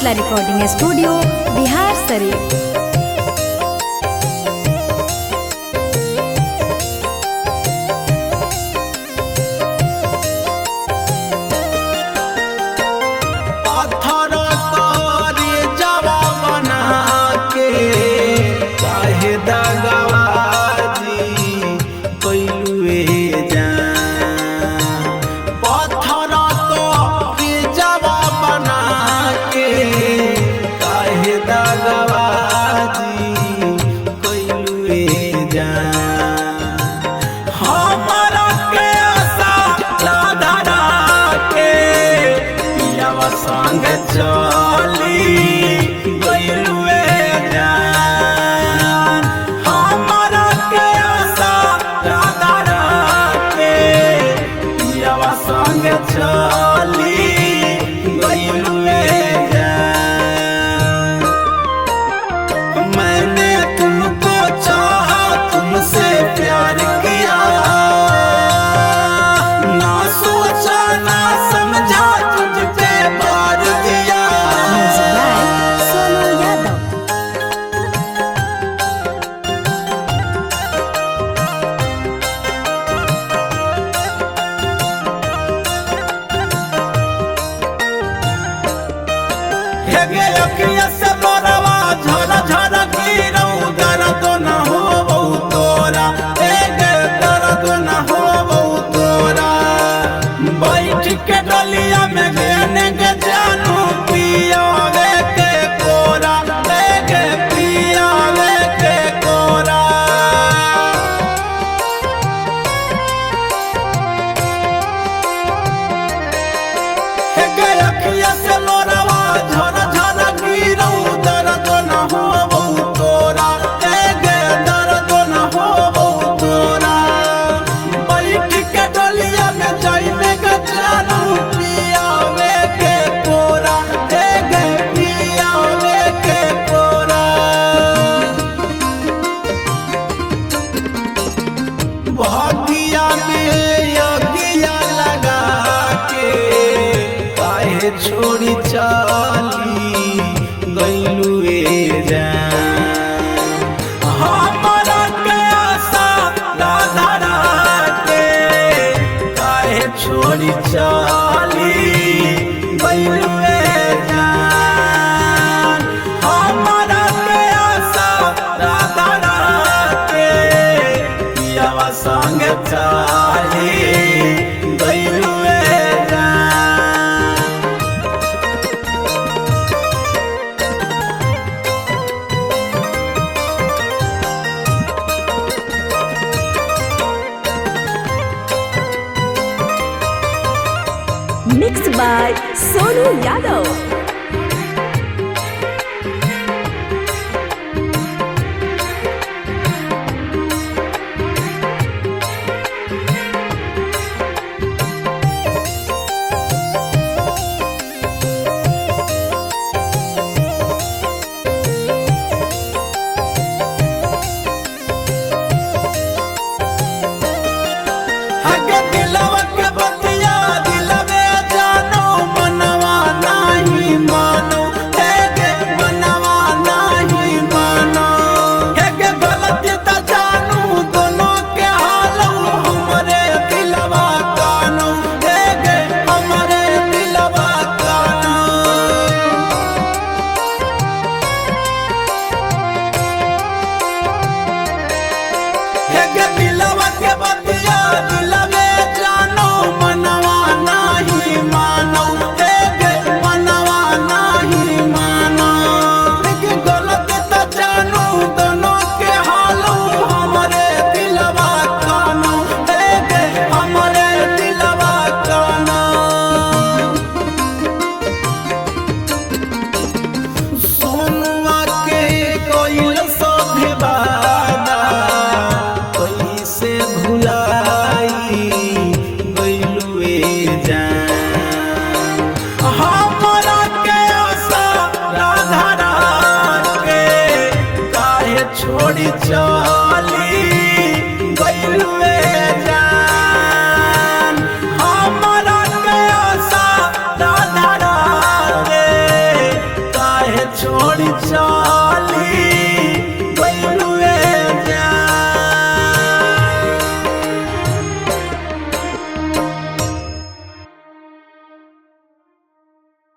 Mithila recording studio Bihar Sharif. संग चली गइलुए जान हमारा के आशा राधा के पियावा संग चली गइलुए जान। मैंने तुमको चाहा, तुमसे प्यार किया, ना सोचा ना समझा से बरवा झरा झरा गिरऊ दर्द न हो तोरा, एक दर्द न हो तोरा। बैठ के डलिया में गेने के जानू पियावे के कोरा, एक पियावे के कोरा। अखिया से लोरवा झरा झरा गिरऊ दर्द न हो तोरा, एक दर्द न हो तोरा। बैठ के डलिया में जाइने के जानू पियावे के कोरा, एक पियावे के कोरा। भागिया में अगिया लगा के काहे छोड़ी चली गइलुए जान हमारा के आशा राधा के काहे छोड़ी चली गइलुए जान हमारा के आशा राधा के पियावा संग चली गइलुए मिक्स बाय सोनू यादव। छोड़ी चली गइलुए